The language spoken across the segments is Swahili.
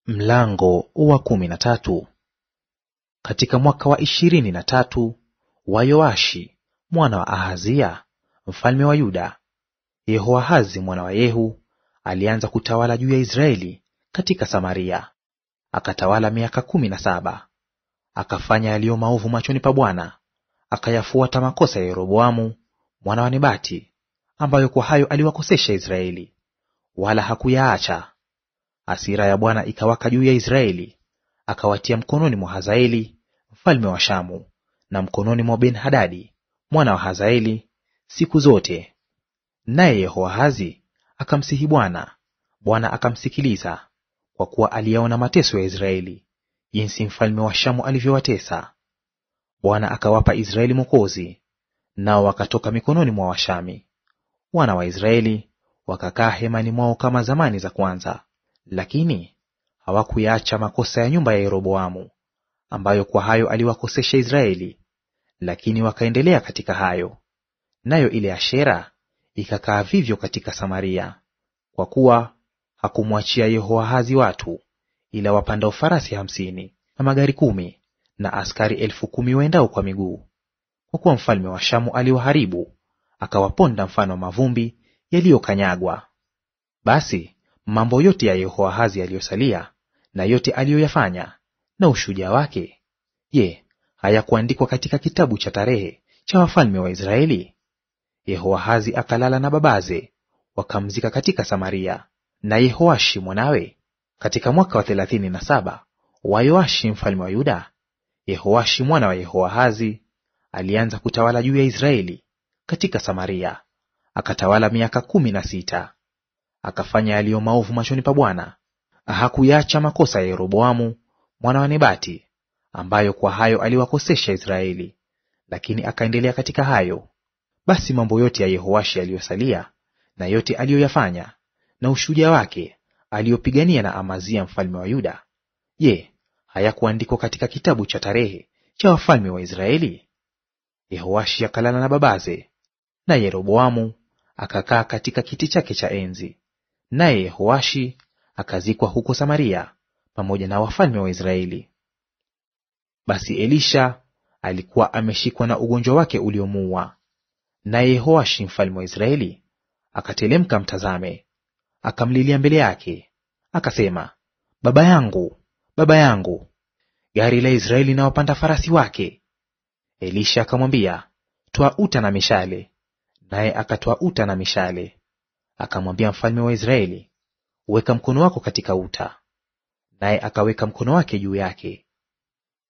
Mlango wa 13. Katika mwaka wa 23 wa Yoashi mwana wa Ahazia mfalme wa Yuda, Yehoahazi mwana wa Yehu alianza kutawala juu ya Israeli katika Samaria. Akatawala miaka 17. Akafanya yaliyo maovu machoni pa Bwana, akayafuata makosa ya Yeroboamu mwana wa Nebati, ambayo kwa hayo aliwakosesha Israeli, wala hakuyaacha. Hasira ya Bwana ikawaka juu ya Israeli, akawatia mkononi mwa Hazaeli mfalme wa Shamu, na mkononi mwa Ben-Hadadi mwana wa Hazaeli siku zote. Naye Yehoahazi akamsihi Bwana, Bwana akamsikiliza, kwa kuwa aliyaona mateso ya Israeli, jinsi mfalme wa Shamu alivyowatesa. Bwana akawapa Israeli mwokozi, nao wakatoka mikononi mwa Washami. Wana wa Israeli wakakaa hemani mwao kama zamani za kwanza, lakini hawakuyaacha makosa ya nyumba ya Yeroboamu, ambayo kwa hayo aliwakosesha Israeli, lakini wakaendelea katika hayo. Nayo ile Ashera ikakaa vivyo katika Samaria, kwa kuwa hakumwachia Yehoahazi watu, ila wapandao farasi 50 na magari 10 na askari 10,000 waendao kwa miguu. Kwa kuwa mfalme wa Shamu aliwaharibu, akawaponda mfano wa mavumbi yaliyokanyagwa. Basi mambo yote ya Yehoahazi yaliyosalia na yote aliyoyafanya na ushujaa wake, je, hayakuandikwa katika kitabu cha tarehe cha wafalme wa Israeli? Yehoahazi akalala na babaze, wakamzika katika Samaria. Na Yehoashi mwanawe katika mwaka wa 37 wa Yoashi mfalme wa Yuda, Yehoashi mwana wa Yehoahazi alianza kutawala juu ya Israeli katika Samaria, akatawala miaka 16. Akafanya yaliyo maovu machoni pa Bwana, hakuyaacha makosa ya Yeroboamu mwana wa Nebati, ambayo kwa hayo aliwakosesha Israeli, lakini akaendelea katika hayo. Basi mambo yote ya Yehoashi yaliyosalia na yote aliyoyafanya na ushujaa wake aliyopigania na Amazia mfalme wa Yuda, je, hayakuandikwa katika kitabu cha tarehe cha wafalme wa Israeli? Yehoashi akalala na babaze, na Yeroboamu akakaa katika kiti chake cha enzi. Naye Yehoashi akazikwa huko Samaria pamoja na wafalme wa Israeli. Basi Elisha alikuwa ameshikwa na ugonjwa wake uliomuua. Naye Yehoashi mfalme wa Israeli akatelemka mtazame, akamlilia mbele yake, akasema, baba yangu, baba yangu, gari la Israeli na wapanda farasi wake. Elisha akamwambia, toa uta na mishale. Naye akatoa uta na mishale. Akamwambia mfalme wa Israeli, weka mkono wako katika uta. Naye akaweka mkono wake juu yake.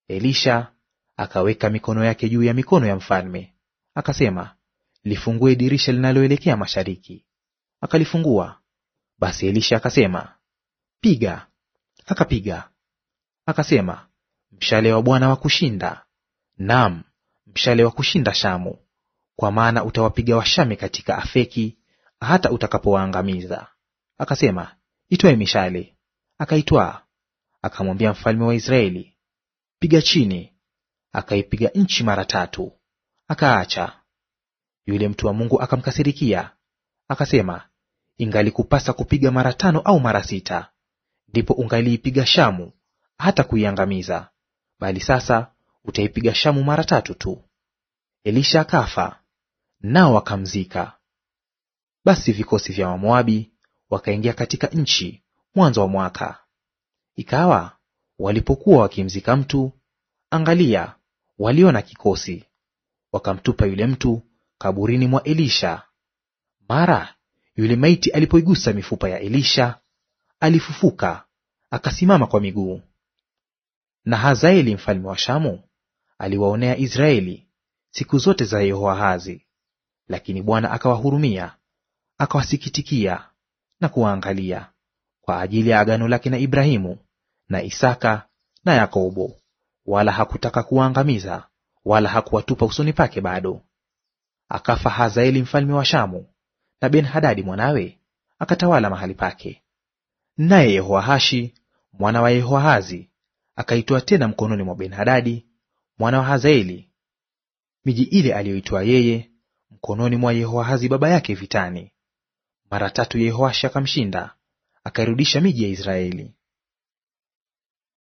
Elisha akaweka mikono yake juu ya mikono ya mfalme, akasema, lifungue dirisha linaloelekea mashariki. Akalifungua. Basi Elisha akasema, piga. Akapiga. Akasema, mshale wa Bwana wa kushinda, naam, mshale wa kushinda Shamu, kwa maana utawapiga Washami katika Afeki hata utakapowaangamiza. Akasema, itwae mishale. Akaitwaa. Akamwambia mfalme wa Israeli, piga chini. Akaipiga nchi mara 3, akaacha. Yule mtu wa Mungu akamkasirikia, akasema, ingalikupasa kupiga mara 5 au mara 6, ndipo ungaliipiga Shamu hata kuiangamiza, bali sasa utaipiga Shamu mara 3 tu. Elisha akafa, nao wakamzika. Basi vikosi vya Wamoabi wakaingia katika nchi mwanzo wa mwaka. Ikawa walipokuwa wakimzika mtu, angalia, waliona kikosi, wakamtupa yule mtu kaburini mwa Elisha. Mara yule maiti alipoigusa mifupa ya Elisha, alifufuka, akasimama kwa miguu. Na Hazaeli mfalme wa Shamu aliwaonea Israeli siku zote za Yehoahazi, lakini Bwana akawahurumia, akawasikitikia na kuwaangalia, kwa ajili ya agano lake na Ibrahimu na Isaka na Yakobo, wala hakutaka kuwaangamiza, wala hakuwatupa usoni pake bado. Akafa Hazaeli mfalme wa Shamu, na Ben-Hadadi mwanawe akatawala mahali pake. Naye Yehoahashi mwana wa Yehoahazi akaitoa tena mkononi mwa Ben-Hadadi mwana wa Hazaeli miji ile aliyoitoa yeye mkononi mwa Yehoahazi baba yake vitani. Mara 3 Yehoashi akamshinda, akairudisha miji ya Israeli.